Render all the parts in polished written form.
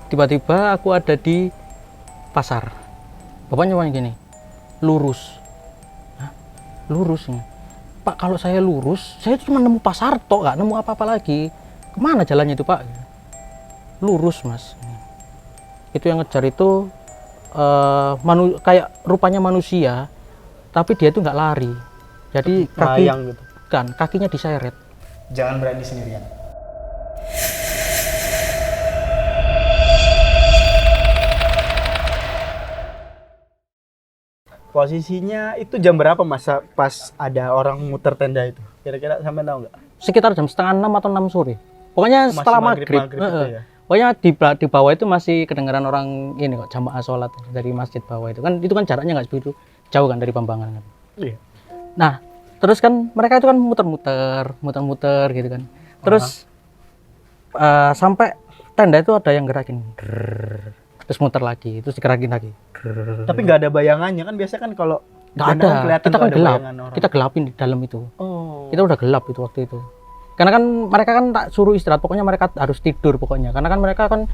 Tiba-tiba aku ada di pasar. Bapaknya ngomong gini, lurus. Hah? Lurus nih. Pak, kalau saya lurus, saya cuma nemu pasar tok, nggak nemu apa-apa lagi. Kemana jalannya itu Pak? Lurus Mas. Itu yang ngejar itu kayak rupanya manusia, tapi dia itu nggak lari. Jadi Mayang gitu. kakinya diseret. Jangan berani sendirian. Posisinya itu jam berapa Mas pas ada orang muter tenda itu? Kira-kira sampai tahu nggak? Sekitar jam setengah 6 atau 6 sore. Pokoknya Masih setelah maghrib maghrib. gitu ya? Pokoknya di bawah itu masih kedengaran orang ini kok, jamaah sholat dari masjid bawah itu kan jaraknya nggak begitu jauh kan dari Pambangan kan. Iya. Nah terus kan mereka itu kan muter-muter gitu kan. Terus sampai tenda itu ada yang gerakin, terus muter lagi, terus digerakin lagi. Tapi nggak ada bayangannya kan, biasa kan kalau Nggak tenda ada, kan kelihatan kita tuh kan ada gelap, bayangan orang. kita gelapin di dalam itu. Oh. Kita udah gelap itu waktu itu. Karena kan mereka kan tak suruh istirahat, pokoknya mereka harus tidur pokoknya. Karena kan mereka kan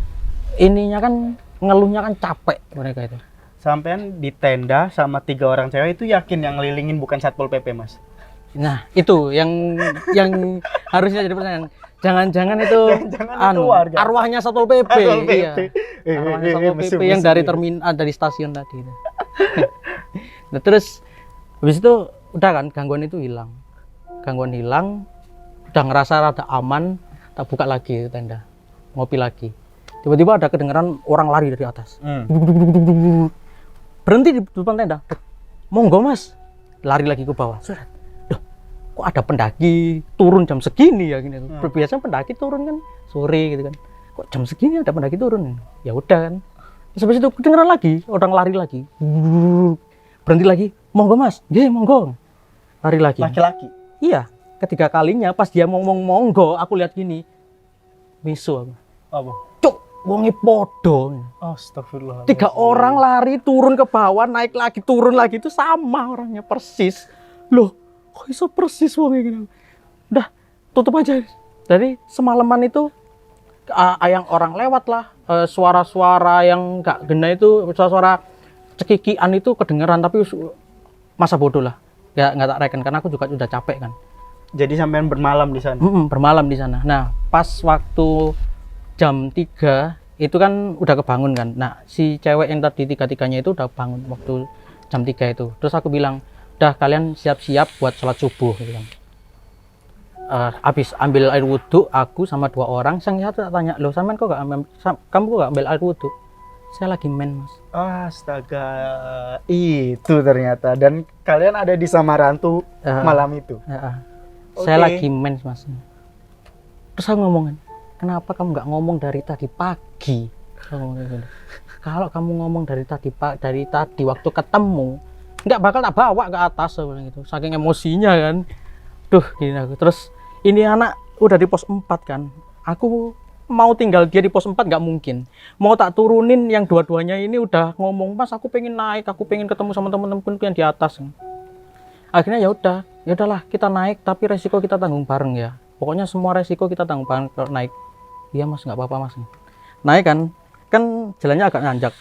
ininya kan ngeluhnya kan capek mereka itu. Sampean di tenda sama 3 orang cewek itu yakin yang ngelilingin bukan Satpol PP Mas? Nah, itu yang harusnya jadi pertanyaan. Jangan-jangan itu Jangan-jangan itu warga. arwahnya Satpol PP. Satpol PP. Iya. Arwahnya Satpol PP yang dari terminal dari stasiun tadi itu. Nah, terus habis itu udah kan gangguan itu hilang. Gangguan hilang, udah ngerasa rada aman, tak buka lagi tenda. Ngopi lagi. Tiba-tiba ada kedengaran orang lari dari atas. Berhenti di depan tenda. Monggo Mas. Lari lagi ke bawah. Surat. Duh, kok ada pendaki turun jam segini ya gini. Biasanya pendaki turun kan sore gitu kan. Kok jam segini ada pendaki turun? Ya udah kan. Terus habis itu kedengeran lagi, orang lari lagi. Berhenti lagi. Monggo Mas. Nggih, monggo. Lari lagi. Laki-laki. Iya, ketiga kalinya pas dia ngomong monggo, aku lihat gini. Misu aku. Apa? Cuk, wonge podo. Astagfirullah. 3 orang lari turun ke bawah, naik lagi, turun lagi, itu sama orangnya persis. Loh, kok iso persis wonge gini. Udah, tutup aja. Jadi semalaman itu yang orang lewat lah, suara-suara yang nggak gena itu, suara-suara cekikian itu kedengeran, tapi masa bodoh lah. Nggak tak reken karena aku juga udah capek kan. Jadi sampean bermalam di sana. Bermalam di sana. Nah, pas waktu jam 3 itu kan udah kebangun kan. Nah, si cewek yang tadi tiga-tiganya itu udah bangun waktu jam 3 itu. Terus aku bilang, "Udah kalian siap-siap buat sholat subuh," gitu kan. Habis ambil air wudhu, aku sama 2 orang, sang satu tak tanya, "Loh, sampean kok kamu kok gak ambil air wudhu?" "Saya lagi men, Mas." Astaga, itu ternyata. Dan kalian ada di Samarantu malam itu. Saya Oke. lagi mens Mas. Terus aku ngomongin, "Kenapa kamu nggak ngomong dari tadi pagi?" Aku ngomong kayak gitu. "Kalau kamu ngomong dari tadi waktu ketemu, nggak bakal tak bawa ke atas," aku bilang gitu. Saking emosinya kan. Duh, gini aku. Terus ini anak udah di pos 4 kan. Aku mau tinggal dia di pos 4 nggak mungkin. Mau tak turunin yang dua-duanya ini udah ngomong, "Mas, aku pengen naik, aku pengen ketemu sama temen-temenku yang di atas." Akhirnya ya udahlah kita naik, tapi resiko kita tanggung bareng ya. Pokoknya semua resiko kita tanggung bareng kalau naik. "Iya Mas, nggak apa-apa Mas." Naik kan jalannya agak nanjak.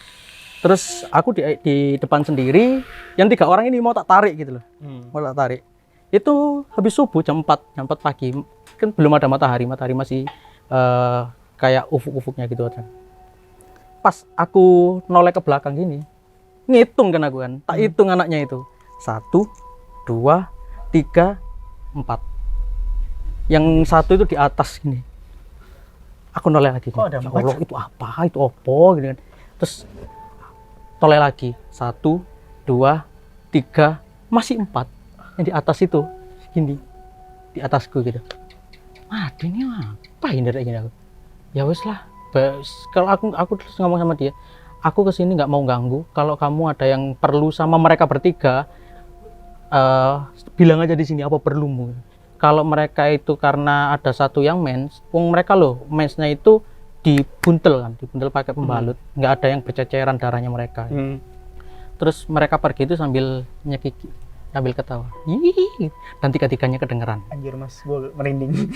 Terus aku di depan sendiri, yang 3 orang ini mau tak tarik gitu loh. Mau tak tarik. Itu habis subuh jam 4 pagi. Kan belum ada matahari masih kayak ufuk-ufuknya gitu aja. Pas aku noleh ke belakang gini, ngitung kan aku kan, tak hitung anaknya itu. 1, 2, 3, 4. Yang satu itu di atas gini. Aku noleh lagi. Kok ada Ya 4? Allah, itu apa? Itu opo gitu kan. Terus toleh lagi. 1, 2, 3, masih 4. Yang di atas itu gini. Di atasku gitu. Aduh, ini apa ini kayak gini aku. Ya wes lah. Kalau aku terus ngomong sama dia, "Aku kesini nggak mau ganggu. Kalau kamu ada yang perlu sama mereka bertiga, bilang aja di sini apa perlumu. Kalau mereka itu karena ada satu yang mens, mereka loh mensnya itu dibuntel pakai pembalut, nggak ada yang berceceran darahnya mereka." Terus mereka pergi itu sambil nyekiki, sambil ketawa. Dan tiga-tiganya kedengeran. Anjir Mas, gue merinding.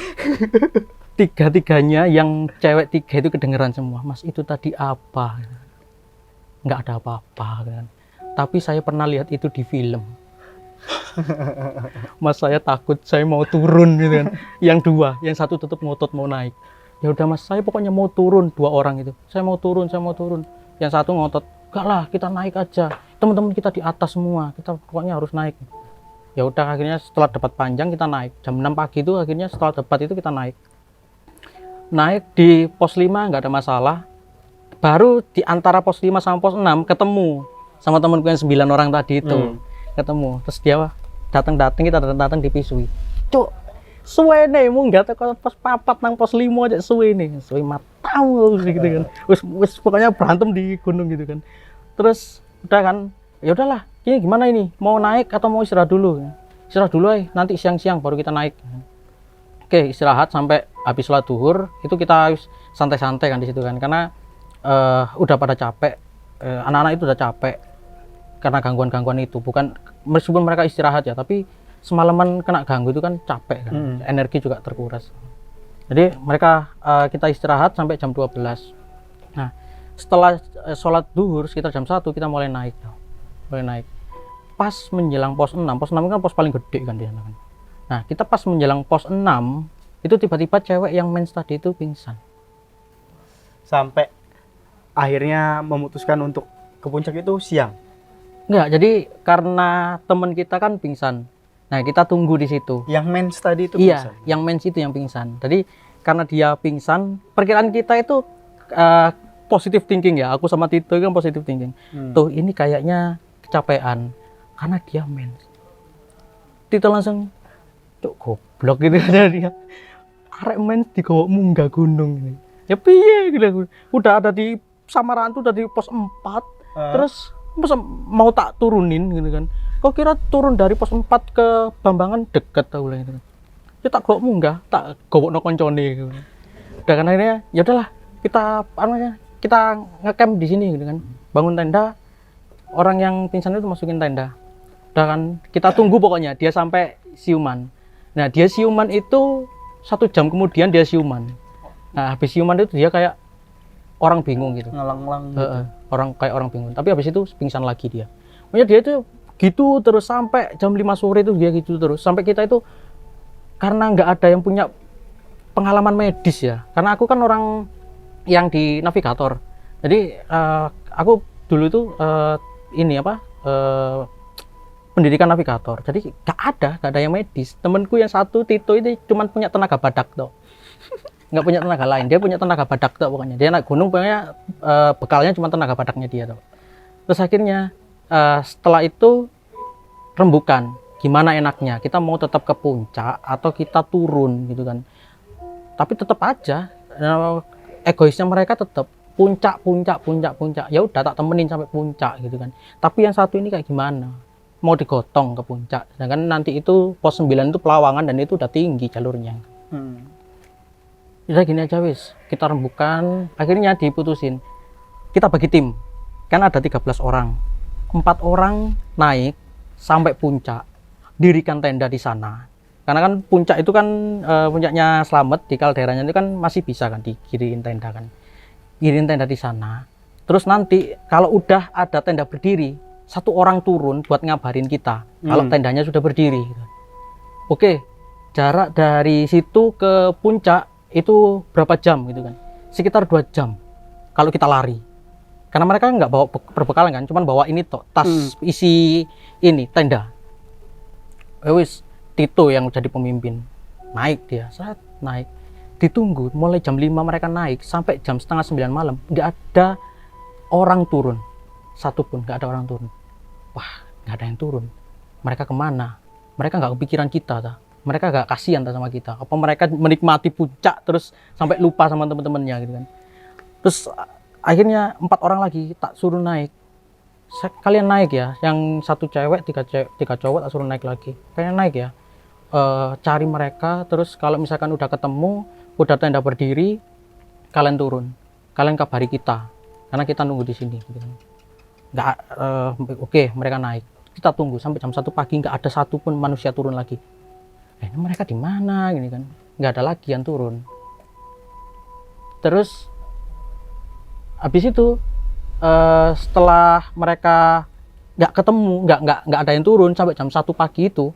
tiga-tiganya yang cewek 3 itu kedengeran semua. Mas itu tadi apa? Nggak ada apa-apa kan. Tapi saya pernah lihat itu di film. Mas saya takut, saya mau turun gitu kan. Yang 2, yang 1 tetap ngotot mau naik. Ya udah Mas, saya pokoknya mau turun, 2 orang itu. Saya mau turun. Yang 1 ngotot, enggak lah kita naik aja. Teman-teman kita di atas semua, kita pokoknya harus naik. Ya udah akhirnya setelah debat panjang kita naik. Jam 6 pagi itu akhirnya setelah debat itu kita naik. Naik di pos 5 nggak ada masalah. Baru di antara pos 5 sama pos 6 ketemu sama temanku yang 9 orang tadi itu. Ketemu. Terus dia kita datang dipisui. Cuk, suwe nih munggah teko pos 4 nang pos 5 aja suwe nih. Suwe matamu gitu kan. Wis pokoknya berantem di gunung gitu kan. Terus udah kan, ya udahlah, ini gimana ini? Mau naik atau mau istirahat dulu? Istirahat dulu nanti siang-siang baru kita naik. Oke, istirahat sampai habis sholat duhur, itu kita santai-santai kan di situ kan, karena udah pada capek, anak-anak itu udah capek karena gangguan-gangguan itu. Bukan meskipun mereka istirahat ya, tapi semalaman kena ganggu itu kan capek kan, energi juga terkuras. Jadi mereka kita istirahat sampai jam 12. Nah, setelah sholat duhur sekitar jam 1 kita mulai naik. Pas menjelang pos 6 kan pos paling gede kan di sana kan. Nah, kita pas menjelang pos 6 itu tiba-tiba cewek yang mens tadi itu pingsan. Sampai akhirnya memutuskan untuk ke puncak itu siang. Enggak, jadi karena teman kita kan pingsan. Nah, kita tunggu di situ. Yang mens tadi itu iya, pingsan. yang mens itu yang pingsan. Jadi karena dia pingsan, perkiraan kita itu positive thinking ya. Aku sama Tito kan positive thinking. Tuh ini kayaknya kecapean karena dia mens. Tito langsung, cuk goblok gitu aja dia. Arek mens digawa munggah gunung ini. Ya piye gitu. Udah ada di Samaran tuh, udah di pos 4. Terus masa mau tak turunin gitu kan. Kok kira turun dari pos 4 ke Bambangan deket tau lah gitu. Ya tak gawa munggah, tak gawokno koncone gitu. Udah kan akhirnya ya udahlah, kita ngecamp di sini gitu kan. Bangun tenda, orang yang pingsan itu masukin tenda. Udah kan kita tunggu pokoknya dia sampai siuman. Nah, dia siuman itu 1 jam kemudian dia siuman. Nah, habis siuman itu dia kayak orang bingung gitu. Ngelang-ngelang gitu. Orang bingung. Tapi habis itu pingsan lagi dia. Pokoknya dia itu gitu terus sampai jam 5 sore itu dia gitu terus. Sampai kita itu karena nggak ada yang punya pengalaman medis ya. Karena aku kan orang yang di navigator. Jadi aku dulu itu pendidikan navigator. Jadi nggak ada yang medis. Temenku yang 1 Tito ini cuma punya tenaga badak tuh. Nggak punya tenaga lain. Dia punya tenaga badak tuh pokoknya. Dia naik gunung pokoknya bekalnya cuma tenaga badaknya dia tuh. Terus akhirnya setelah itu rembukan. Gimana enaknya? Kita mau tetap ke puncak atau kita turun gitu kan? Tapi tetap aja egoisnya mereka tetap puncak. Ya udah tak temenin sampai puncak gitu kan. Tapi yang 1 ini kayak gimana? Mau digotong ke puncak. Sedangkan nanti itu pos 9 itu Pelawangan dan itu udah tinggi jalurnya. Udah gini aja wis, kita rembukan. Akhirnya diputusin. Kita bagi tim. Kan ada 13 orang. 4 orang naik sampai puncak. Dirikan tenda di sana. Karena kan puncak itu kan puncaknya Slamet di kalderanya itu kan masih bisa kan dikiriin tenda kan. Kiriin tenda di sana. Terus nanti kalau udah ada tenda berdiri, 1 orang turun buat ngabarin kita kalau tendanya sudah berdiri. Oke, jarak dari situ ke puncak itu berapa jam gitu kan? Sekitar 2 jam kalau kita lari. Karena mereka nggak bawa perbekalan kan, cuman bawa ini toh, tas isi ini tenda. Wis Tito yang jadi pemimpin. Naik dia, naik. Ditunggu mulai jam 5 mereka naik sampai jam setengah 9 malam, nggak ada orang turun. 1 pun nggak ada orang turun. Wah, nggak ada yang turun. Mereka kemana? Mereka nggak kepikiran kita ta. Mereka nggak kasihan ta sama kita. Apa mereka menikmati puncak terus sampai lupa sama teman-temannya gitu kan. Terus akhirnya 4 orang lagi tak suruh naik. Kalian naik ya, yang 1 cewek, 3 cowok tak suruh naik lagi. Kalian naik ya, cari mereka. Terus kalau misalkan udah ketemu, udah tenda berdiri, kalian turun, kalian kabari kita, karena kita nunggu di sini. Gitu. Nggak, oke, mereka naik. Kita tunggu sampai jam 1 pagi, nggak ada satupun manusia turun lagi. Ini mereka di mana? Gini kan, nggak ada lagi yang turun. Terus habis itu setelah mereka nggak ketemu, nggak ada yang turun sampai jam 1 pagi itu,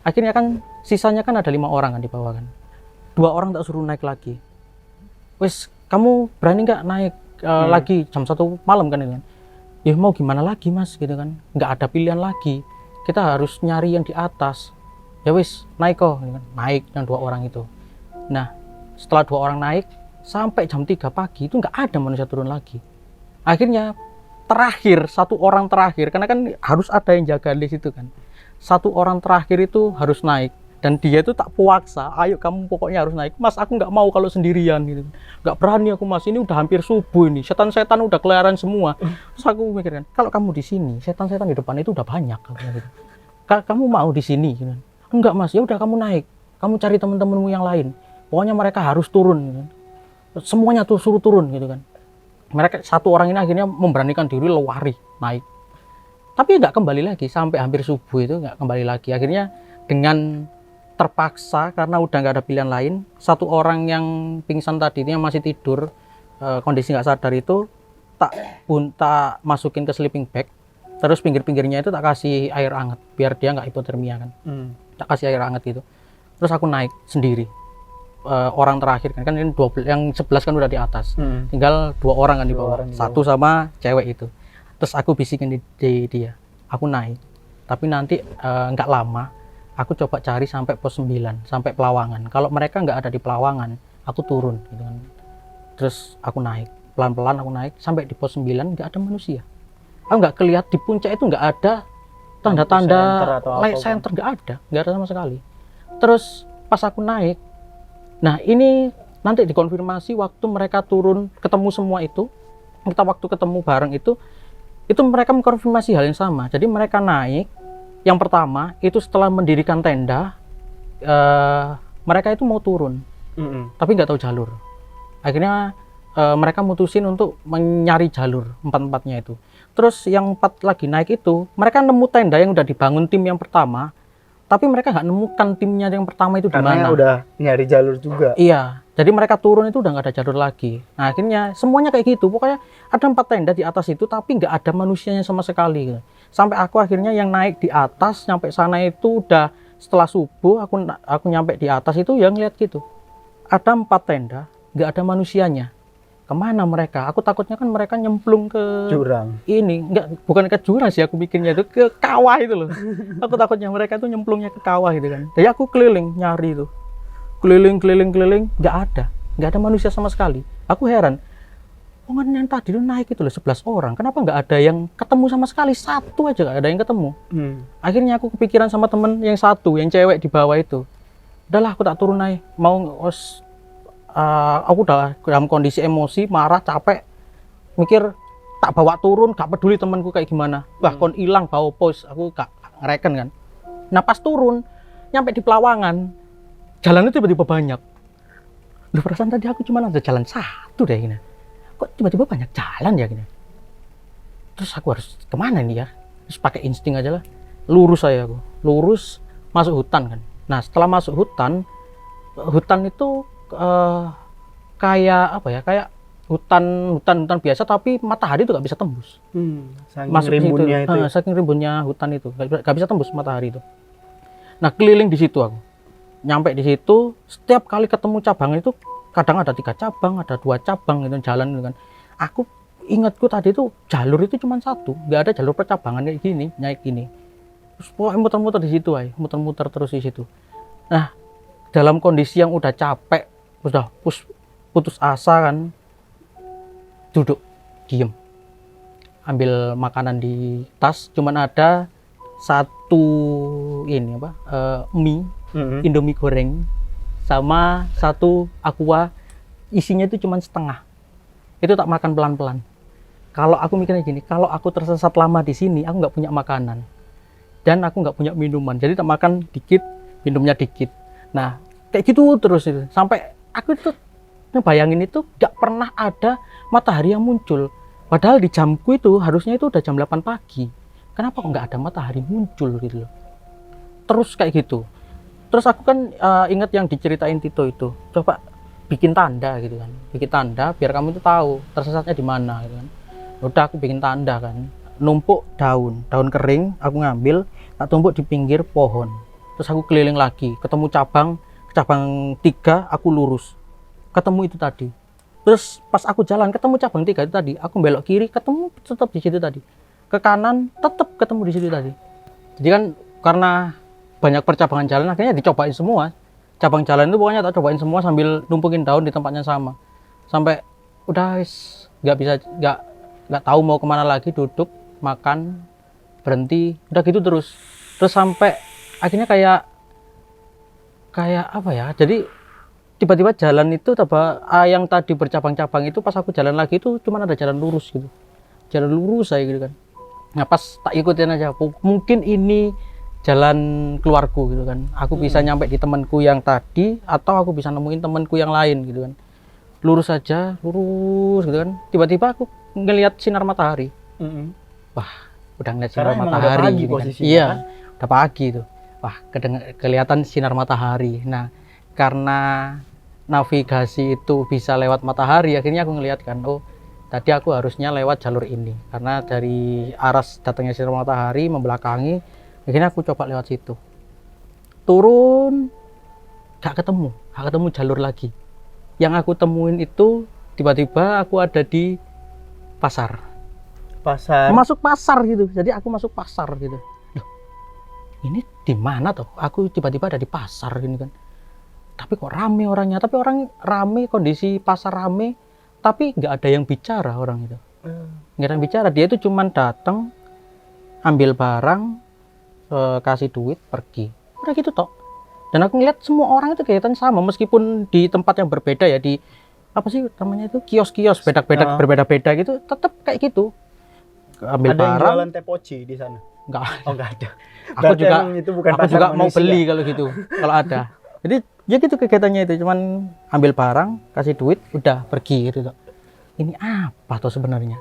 akhirnya kan sisanya kan ada 5 orang kan di bawah kan. 2 orang tak suruh naik lagi. Wes, kamu berani nggak naik lagi jam 1 malam kan itu kan? Ya mau gimana lagi mas gitu kan, nggak ada pilihan lagi, kita harus nyari yang di atas. Ya wes naik kok gitu kan. Naik yang 2 orang itu. Nah setelah 2 orang naik sampai jam 3 pagi itu nggak ada manusia turun lagi. Akhirnya terakhir 1 orang terakhir, karena kan harus ada yang jaga di situ kan, 1 orang terakhir itu harus naik. Dan dia itu tak puaksa, ayo kamu pokoknya harus naik. Mas aku nggak mau kalau sendirian gitu. Nggak berani aku mas, ini udah hampir subuh ini. Setan-setan udah keliaran semua. Terus aku mikirkan, kalau kamu di sini, setan-setan di depan itu udah banyak. Gitu. Kamu mau di sini? Gitu. Enggak mas, ya udah kamu naik. Kamu cari teman-temanmu yang lain. Pokoknya mereka harus turun. Gitu. Semuanya tuh suruh turun gitu kan. Mereka 1 orang ini akhirnya memberanikan diri lari naik. Tapi nggak kembali lagi sampai hampir subuh itu nggak kembali lagi. Akhirnya dengan terpaksa karena udah nggak ada pilihan lain, 1 orang yang pingsan tadi ini yang masih tidur kondisi nggak sadar itu tak masukin ke sleeping bag, terus pinggir-pinggirnya itu tak kasih air hangat biar dia nggak hipotermia kan. Tak kasih air hangat gitu, terus aku naik sendiri. Orang terakhir kan ini 12, yang 11 kan udah di atas, tinggal 2 orang kan di bawah, 1 sama cewek itu. Terus aku bisikin di dia, aku naik, tapi nanti nggak lama aku coba cari sampai pos 9, sampai Pelawangan. Kalau mereka nggak ada di Pelawangan, aku turun gitu kan. Terus aku naik, pelan-pelan aku naik sampai di pos 9 nggak ada manusia. Aku nggak kelihat di puncak itu nggak ada tanda-tanda light center, nggak ada sama sekali. Terus pas aku naik, nah ini nanti dikonfirmasi waktu mereka turun ketemu semua itu, kita waktu ketemu bareng itu mereka mengkonfirmasi hal yang sama. Jadi mereka naik. Yang pertama itu setelah mendirikan tenda, mereka itu mau turun, tapi nggak tahu jalur. Akhirnya mereka mutusin untuk mencari jalur 4-empatnya itu. Terus yang 4 lagi naik itu, mereka nemu tenda yang udah dibangun tim yang pertama, tapi mereka nggak nemukan timnya yang pertama itu di mana. Karena udah nyari jalur juga. Iya, jadi mereka turun itu udah nggak ada jalur lagi. Nah akhirnya semuanya kayak gitu. Pokoknya ada 4 tenda di atas itu, tapi nggak ada manusianya sama sekali. Gitu. Sampai aku akhirnya yang naik di atas, nyampe sana itu udah setelah subuh, aku nyampe di atas itu yang lihat gitu. Ada 4 tenda, nggak ada manusianya. Kemana mereka? Aku takutnya kan mereka nyemplung ke jurang. Ini bukan ke jurang sih, aku pikirnya itu ke kawah itu loh. Aku takutnya mereka tuh nyemplungnya ke kawah gitu kan. Jadi aku keliling nyari itu, keliling, nggak ada manusia sama sekali. Aku heran. Yang tadi itu naik itu loh 11 orang, kenapa nggak ada yang ketemu sama sekali? 1 aja nggak ada yang ketemu. Akhirnya aku kepikiran sama temen yang 1, yang cewek di bawah itu. Udahlah aku tak turun naik, aku udah dalam kondisi emosi, marah, capek, mikir tak bawa turun, gak peduli temanku kayak gimana. Wah kon hilang bawa pos, aku gak ngereken kan. Nah pas turun, nyampe di Pelawangan, jalannya tiba-tiba banyak. Loh perasaan tadi aku cuma ada jalan 1 deh ini. Kok tiba-tiba banyak jalan ya gini. Terus aku harus kemana nih ya? Terus pakai insting aja lah. Lurus saya aku. Lurus masuk hutan kan. Nah, setelah masuk hutan itu kayak apa ya? Kayak hutan biasa tapi matahari itu nggak bisa tembus. Masuk rimbunnya itu. Saking rimbunnya hutan itu nggak bisa tembus matahari itu. Nah, keliling di situ aku. Nyampe di situ, setiap kali ketemu cabang itu kadang ada 3 cabang, ada 2 cabang gitu jalan gitu kan. Aku ingatku tadi itu jalur itu cuma 1, nggak ada jalur percabangan kayak gini, naik gini. Terus pokoknya muter-muter di situ aja, muter-muter terus di situ. Nah, dalam kondisi yang udah capek, udah putus asa kan, duduk, diem, ambil makanan di tas, cuman ada 1 ini apa, mie, Indomie goreng, sama 1 aqua, isinya itu cuma setengah. Itu tak makan pelan-pelan. Kalau aku mikirnya gini, kalau aku tersesat lama di sini, aku nggak punya makanan dan aku nggak punya minuman, jadi tak makan dikit, minumnya dikit. Nah kayak gitu terus itu, sampai aku itu ngebayangin itu nggak pernah ada matahari yang muncul. Padahal di jamku itu harusnya itu udah jam 8 pagi. Kenapa kok nggak ada matahari muncul gitu loh? Terus kayak gitu. Terus aku kan ingat yang diceritain Tito itu. Coba bikin tanda gitu kan, bikin tanda biar kamu itu tahu tersesatnya di mana gitu kan. Udah aku bikin tanda kan, numpuk daun kering, aku ngambil, tak tumpuk di pinggir pohon. Terus aku keliling lagi, ketemu cabang 3, aku lurus, ketemu itu tadi. Terus pas aku jalan ketemu cabang 3 itu tadi, aku belok kiri, ketemu tetap di situ tadi. Ke kanan, tetap ketemu di situ tadi. Jadi kan karena banyak percabangan jalan, akhirnya dicobain semua. Cabang jalan itu pokoknya tak cobain semua sambil numpukin daun di tempatnya sama. Sampai udah nggak tahu mau kemana lagi, duduk, makan, berhenti, udah gitu terus. Terus sampai akhirnya kayak apa ya? Jadi tiba-tiba jalan itu yang tadi bercabang-cabang itu pas aku jalan lagi itu cuma ada jalan lurus gitu. Jalan lurus saya gitu kan. Nah pas tak ikutin aja, mungkin ini jalan keluarku gitu kan. Aku bisa nyampe di temanku yang tadi atau aku bisa nemuin temanku yang lain gitu kan. Lurus aja, lurus gitu kan. Tiba-tiba aku ngelihat sinar matahari. Wah, udah ngeliat sinar matahari pagi gitu kan. posisinya, Iya, kan? udah pagi tuh. Wah, kelihatan sinar matahari. Nah, karena navigasi itu bisa lewat matahari, akhirnya aku ngelihat kan, oh tadi aku harusnya lewat jalur ini karena dari arah datangnya sinar matahari membelakangi. Akhirnya aku coba lewat situ, turun, gak ketemu jalur lagi. Yang aku temuin itu tiba-tiba aku ada di pasar, masuk pasar gitu. Jadi aku masuk pasar gitu. Loh, ini di mana tuh? Aku tiba-tiba ada di pasar gini kan. Tapi kok rame orangnya? Tapi orang rame, kondisi pasar rame, tapi nggak ada yang bicara orang itu. Nggak ada yang bicara. Dia itu cuman datang, ambil barang, kasih duit, pergi. Udah gitu toh. Dan aku ngeliat semua orang itu kelihatan sama, meskipun di tempat yang berbeda ya, di apa sih namanya itu, kios-kios berbeda-beda gitu, tetap kayak gitu. Ambil ada barang. yang jualan tepoci di sana? Enggak. Oh, enggak ada. Aku juga, itu bukan aku juga mau manusia. beli kalau gitu, kalau ada. Jadi ya gitu kegiatannya itu, cuman ambil barang, kasih duit, udah pergi gitu toh. Ini apa tuh sebenarnya?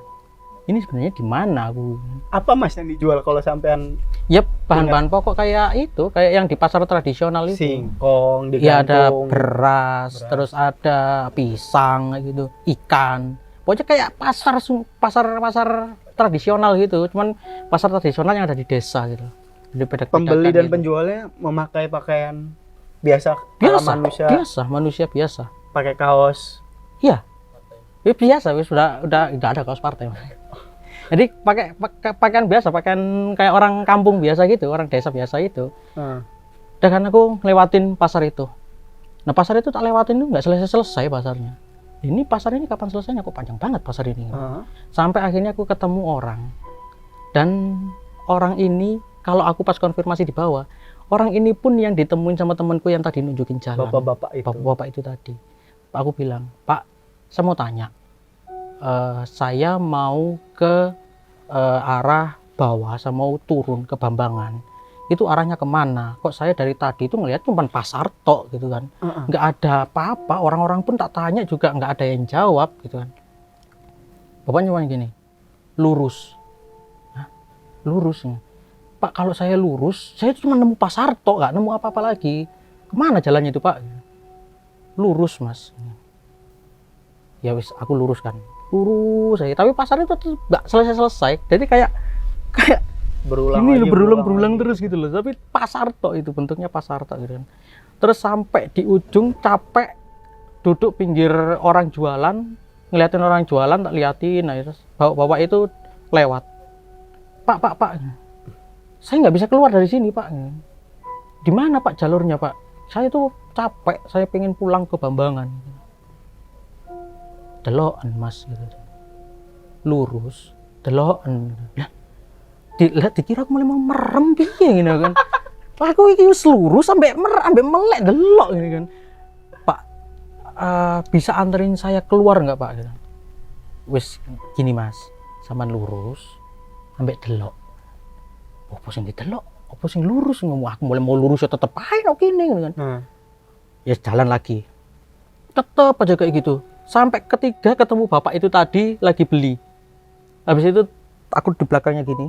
Ini sebenarnya di mana aku? Apa Mas yang dijual kalau sampean? Yep, bahan-bahan pokok kayak itu, kayak yang di pasar tradisional itu. Singkong, Iya, ada digantung. beras, terus ada pisang kayak gitu, ikan. Pokoknya kayak pasar tradisional gitu, cuman pasar tradisional yang ada di desa gitu. Jadi Pembeli dan gitu. penjualnya memakai pakaian biasa ala manusia biasa. pakai kaos. Iya. Ya, biasa, wis udah nggak ada kaos partai. Jadi pakai pakaian biasa, pakaian kayak orang kampung biasa gitu, orang desa biasa itu. Dan kan aku ngelewatin pasar itu. Nah pasar itu tak lewatin itu nggak selesai pasarnya. Ini pasar ini kapan selesainya? Kok panjang banget pasar ini. Sampai akhirnya aku ketemu orang. Dan orang ini, kalau aku pas konfirmasi di bawah, orang ini pun yang ditemuin sama temanku yang tadi nunjukin jalan. Bapak-bapak itu tadi. Aku bilang, Pak, saya mau tanya. Saya mau ke arah bawah, saya mau turun ke Bambangan. Itu arahnya kemana? Kok saya dari tadi itu ngelihat cuma pasar tok gitu kan. Nggak ada apa-apa, orang-orang pun tak tanya juga nggak ada yang jawab gitu kan. Bapaknya cuma gini, lurus. Hah? Lurus. Pak, kalau saya lurus, saya cuma nemu pasar tok, nggak nemu apa-apa lagi. Kemana jalannya itu Pak? Lurus Mas. Ya wis, aku lurus kan. Lurus saya, tapi pasar itu tuh nggak selesai. Jadi kayak berulang terus gitu loh. Tapi pasar tok itu, bentuknya pasar tok gitu kan. Terus sampai di ujung capek, duduk pinggir orang jualan, ngeliatin orang jualan, tak liatin. Nah, terus bapak itu lewat. Pak, saya nggak bisa keluar dari sini Pak. Di mana Pak jalurnya Pak? Saya tuh capek, saya pengen pulang ke Bambangan. Deloken Mas gitu. Lurus, deloken. Dikira aku mulai mau merem piye ngene kan. Aku iki wis lurus sampai melek delok ini kan. Pak, bisa anterin saya keluar nggak Pak? Wis gini Mas, sampean lurus sampai delok. Apa sing didelok? Apa sing lurus? Ngomong aku mulai mau lurus ya tetep ae kok kene kan. Ya jalan lagi. Tetep aja kayak gitu. Sampai ketiga ketemu bapak itu tadi lagi beli. Habis itu aku di belakangnya gini.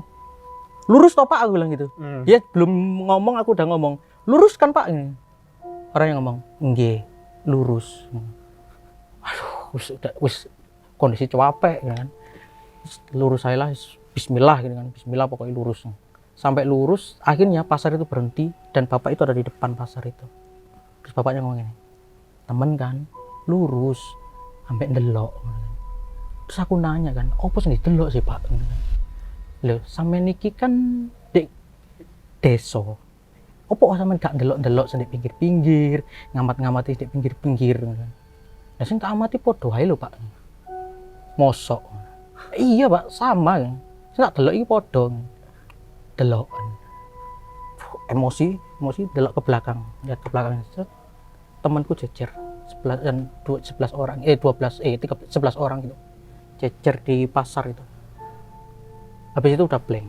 Lurus toh Pak, aku bilang gitu. Dia belum ngomong, aku udah ngomong. Lurus kan Pak? Orang yang ngomong, nggih, lurus. wis kondisi capek kan. Terus lurus saya lah, bismillah gitu kan, bismillah pokoknya lurus. Sampai lurus, akhirnya pasar itu berhenti dan bapak itu ada di depan pasar itu. Terus bapaknya ngomong gini, temen kan, lurus, sampai ndelok. Terus aku nanya kan, opo sing delok sih pak? Loh, sampean niki kan di desa. Opo sampean gak ndelok-ndelok sing di pinggir-pinggir, ngamat-ngamati di pinggir-pinggir. Lah sing tak amati padha wae lho, Pak. Mosok. Iya, Pak, sama. Sing tak delok iki padha. Delokan. Emosi delok ke belakang. Lihat ke belakang. Temanku jejer 11 orang, 11 orang gitu. Jejer di pasar itu. Habis itu udah blank.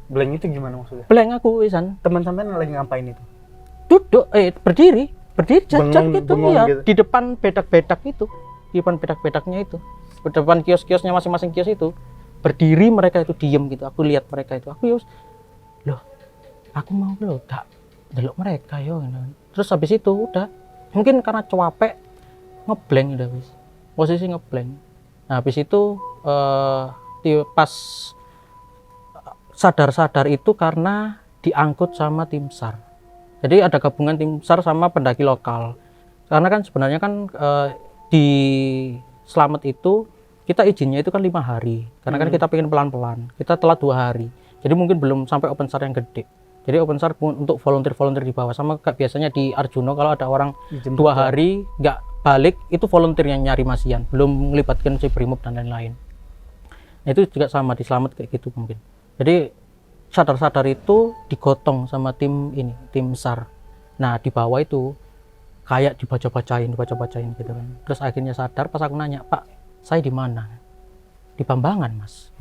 Blank itu gimana maksudnya? Blank aku Isan. Teman sampean lagi ngapain itu? Duduk, berdiri jajar gitu bengong ya, gitu. di depan bedak-bedak itu, di depan bedak-bedaknya itu, di depan kios-kiosnya masing-masing kios itu, berdiri mereka itu diem gitu. Aku lihat mereka itu, aku loh, aku mau loh, gak delok mereka yo. Terus habis itu udah, mungkin karena capek, ngeblank udah habis, posisi ngeblank. Nah habis itu pas sadar-sadar itu karena diangkut sama tim SAR. Jadi ada gabungan tim SAR sama pendaki lokal. Karena kan sebenarnya kan di Slamet itu kita izinnya itu kan 5 hari. Karena kan kita pengen pelan-pelan. Kita telat 2 hari. Jadi mungkin belum sampai open SAR yang gede. Jadi open SAR untuk volunteer di bawah, sama kayak biasanya di Arjuno kalau ada orang 2 hari nggak balik, itu volunteer yang nyari masian, belum melibatkan si Brimob dan lain-lain. Nah, itu juga sama di Slamet kayak gitu mungkin. Jadi sadar-sadar itu digotong sama tim SAR. Nah di bawah itu kayak dibaca-bacain gitu kan. Terus akhirnya sadar pas aku nanya, Pak, saya di mana? Di Bambangan, Mas.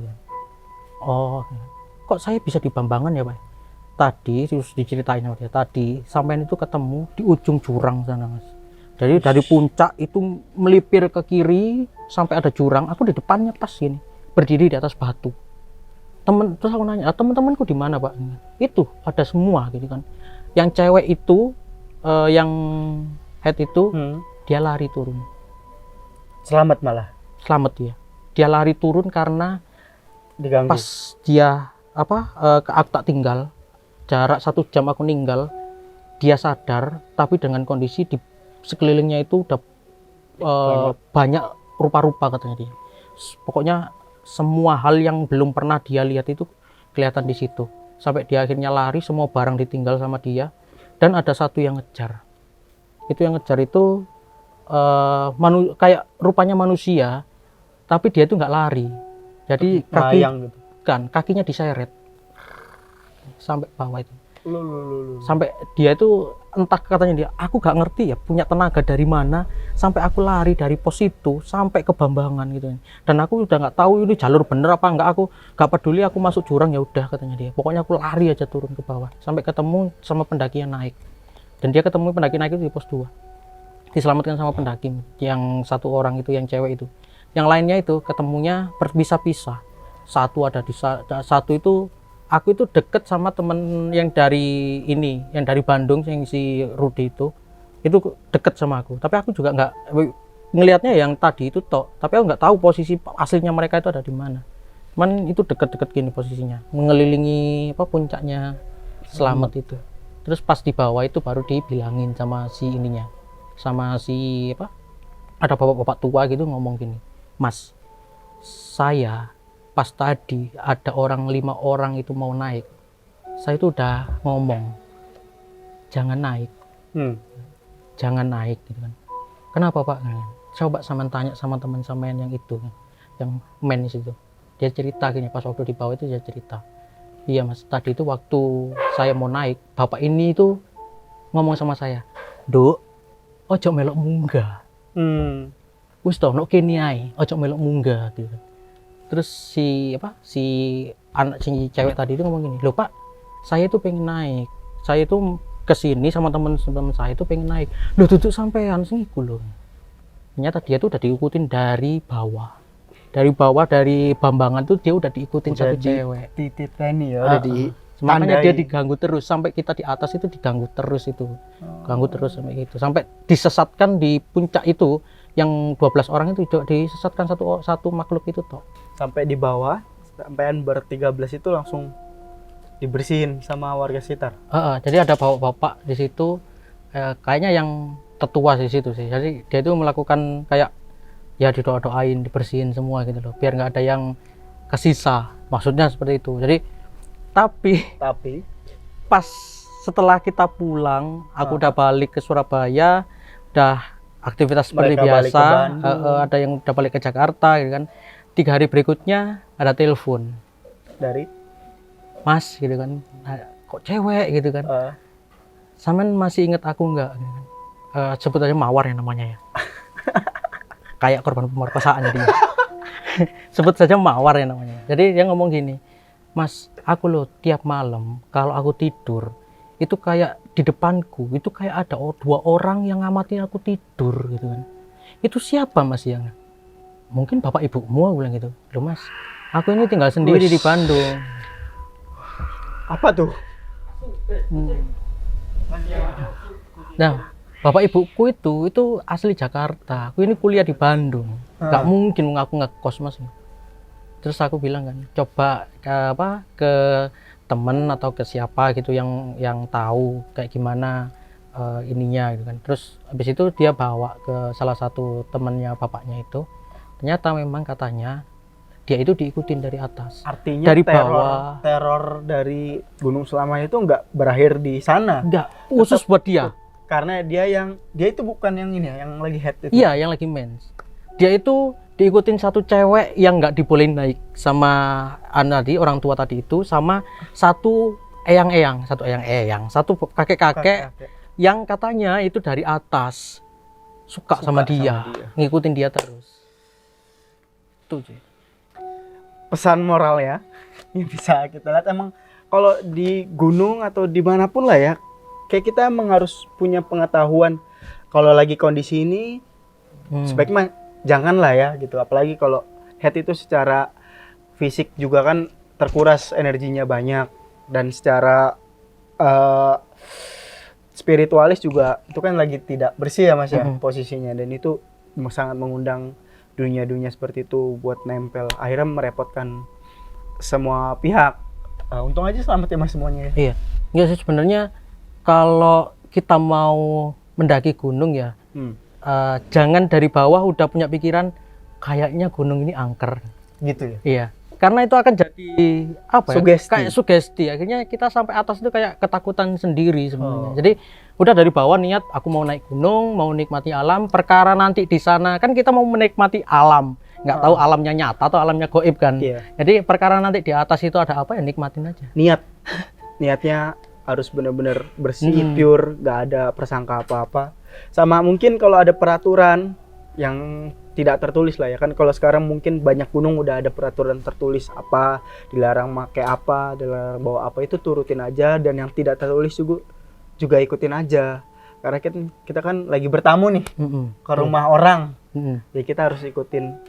Oh, kok saya bisa di Bambangan ya, Pak? Tadi terus diceritain sama dia, tadi sampean itu ketemu di ujung jurang sana, Mas. Jadi dari puncak itu melipir ke kiri sampai ada jurang, aku di depannya pas gini, berdiri di atas batu. Terus aku nanya, teman-temanku di mana, Pak? Itu ada semua gitu kan. Yang cewek itu yang head itu dia lari turun. Selamat malah. Selamat dia lari turun karena diganggu. Pas dia aku tak tinggal jarak 1 jam aku ninggal, dia sadar tapi dengan kondisi di sekelilingnya itu udah banyak rupa-rupa katanya dia. Pokoknya semua hal yang belum pernah dia lihat itu kelihatan di situ. Sampai dia akhirnya lari, semua barang ditinggal sama dia, dan ada satu yang ngejar. Itu yang ngejar itu kayak rupanya manusia, tapi dia itu nggak lari. Jadi kakinya diseret sampai bawah itu. Sampai dia itu entah katanya dia, aku gak ngerti ya punya tenaga dari mana sampai aku lari dari pos itu sampai ke Bambangan gitu. Dan aku udah nggak tahu ini jalur bener apa enggak, aku gak peduli, aku masuk jurang ya udah katanya dia. Pokoknya aku lari aja turun ke bawah sampai ketemu sama pendaki yang naik. Dan dia ketemu pendaki naik itu di pos 2. Diselamatkan sama pendaki yang 1 orang itu, yang cewek itu. Yang lainnya itu ketemunya berpisah-pisah. Satu ada di satu itu. Aku itu deket sama temen yang dari yang dari Bandung, yang si Rudi itu deket sama aku. Tapi aku juga nggak ngelihatnya yang tadi itu tok. Tapi aku nggak tahu posisi aslinya mereka itu ada di mana. Cuman itu deket-deket gini posisinya, mengelilingi puncaknya Slamet itu. Terus pas di bawah itu baru dibilangin sama sama si ada bapak-bapak tua gitu ngomong gini, Mas, saya pas tadi ada 5 orang itu mau naik, saya itu udah ngomong jangan naik, jangan naik gitu kan. Kenapa Pak? Coba sama tanya sama teman sampean yang itu, yang men itu. Dia cerita gini, pas waktu di bawah itu dia cerita, iya Mas, tadi itu waktu saya mau naik, bapak ini itu ngomong sama saya, Duk, ojo melok munggah, wis to nok kene ae, ojo melok munggah gitu. Terus si anak si cewek tadi itu ngomong gini, loh Pak, saya itu pengen naik, saya itu kesini sama teman-teman saya itu pengen naik, loh duduk sampean sing iku loh. Ternyata dia tuh udah diikutin dari bawah dari Bambangan tuh dia udah diikutin satu cewek. Dititeni ya, udah makanya dia diganggu terus sampai kita di atas itu diganggu terus itu, ganggu terus sampai itu, sampai disesatkan di puncak itu. yang 12 orang itu disesatkan satu makhluk itu toh. Sampai di bawah, sampean ber-13 itu langsung dibersihin sama warga sekitar. Jadi ada bapak-bapak di situ, kayaknya yang tetua di situ sih. Jadi dia itu melakukan kayak ya didoa-doain, dibersihin semua gitu loh, biar nggak ada yang kesisa. Maksudnya seperti itu. Jadi tapi pas setelah kita pulang, aku udah balik ke Surabaya, udah aktivitas seperti Mereka balik biasa, ke Bandung. ada yang udah balik ke Jakarta gitu kan. 3 hari berikutnya ada telepon, Dari Mas gitu kan, "Nah, kok cewek gitu kan, Samen masih inget aku nggak?" Gitu kan. Sebut aja Mawar ya namanya ya. Kayak korban pemerkosaan jadi. Sebut saja Mawar ya namanya. Jadi dia ngomong gini, "Mas, aku loh tiap malam kalau aku tidur itu kayak di depanku itu kayak ada 2 orang yang ngamatin aku tidur gitu kan. Itu siapa Mas yang?" "Mungkin bapak ibumu," aku bilang gitu. "Loh Mas, aku ini tinggal sendiri di Bandung." apa tuh? Nah, bapak ibuku itu asli Jakarta. Aku ini kuliah di Bandung. Nggak mungkin aku ngekos Mas. Terus aku bilang kan, coba ke temen atau ke siapa gitu yang tahu kayak gimana ininya gitu kan. Terus habis itu dia bawa ke salah satu temennya bapaknya itu. Ternyata memang katanya dia itu diikutin dari atas. Artinya dari teror dari Gunung Selamanya itu nggak berakhir di sana. Enggak, khusus buat dia. Karena dia itu bukan yang ini ya, yang lagi head itu. Iya, yang lagi mens. Dia itu diikutin satu cewek yang nggak dibolehin naik sama orang tua tadi itu, sama satu eyang-eyang, satu kakek-kakek yang katanya itu dari atas suka sama dia, ngikutin dia terus. Itu sih. Pesan moral ya, yang bisa kita lihat emang kalau di gunung atau dimanapun lah ya, kayak kita emang harus punya pengetahuan kalau lagi kondisi ini sebaiknya jangan lah ya gitu, apalagi kalau head itu secara fisik juga kan terkuras energinya banyak, dan secara spiritualis juga itu kan lagi tidak bersih ya Mas ya posisinya, dan itu sangat mengundang dunia-dunia seperti itu buat nempel, akhirnya merepotkan semua pihak. Untung aja selamat ya Mas semuanya ya. Iya, enggak sih sebenarnya kalau kita mau mendaki gunung ya, jangan dari bawah udah punya pikiran kayaknya gunung ini angker gitu ya. Iya, karena itu akan jadi apa ya? Sugesti. Kayak sugesti. Akhirnya kita sampai atas itu kayak ketakutan sendiri sebenarnya. Jadi udah dari bawah niat aku mau naik gunung, mau nikmati alam. Perkara nanti di sana kan kita mau menikmati alam, nggak tahu alamnya nyata atau alamnya goib kan. Iya. Jadi perkara nanti di atas itu ada apa ya nikmatin aja. Niatnya harus benar-benar bersih, pure, nggak ada prasangka apa-apa. Sama mungkin kalau ada peraturan yang tidak tertulis lah ya kan, kalau sekarang mungkin banyak gunung udah ada peraturan tertulis apa, dilarang pakai apa, dilarang bawa apa, itu turutin aja, dan yang tidak tertulis juga ikutin aja, karena kita kan lagi bertamu nih ke rumah orang, jadi kita harus ikutin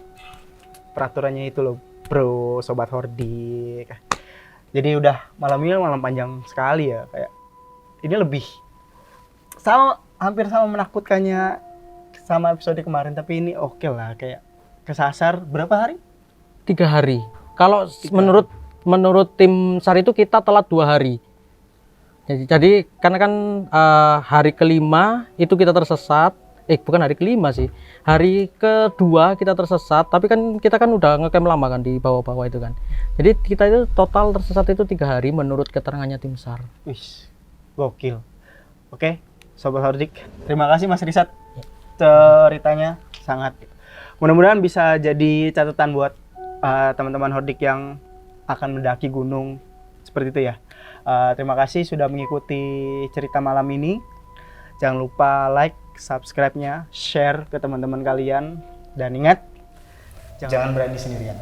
peraturannya itu loh bro, sobat hordik. Jadi udah malam ini malam panjang sekali ya, kayak ini lebih hampir sama menakutkannya sama episode kemarin, tapi ini oke lah, kayak kesasar berapa hari? 3 hari. Kalau menurut tim SAR itu kita telat 2 hari. Jadi karena kan hari kelima itu kita tersesat, bukan hari kelima sih, hari kedua kita tersesat, tapi kan kita kan udah ngecamp lama kan di bawah-bawah itu kan. Jadi kita itu total tersesat itu 3 hari menurut keterangannya tim SAR. Wih, gokil. Oke, sobat hordik, terima kasih Mas Risat. Ceritanya sangat, mudah-mudahan bisa jadi catatan buat teman-teman hordik yang akan mendaki gunung seperti itu ya. Terima kasih sudah mengikuti cerita malam ini. Jangan lupa like, subscribe-nya, share ke teman-teman kalian, dan ingat, jangan berani sendirian.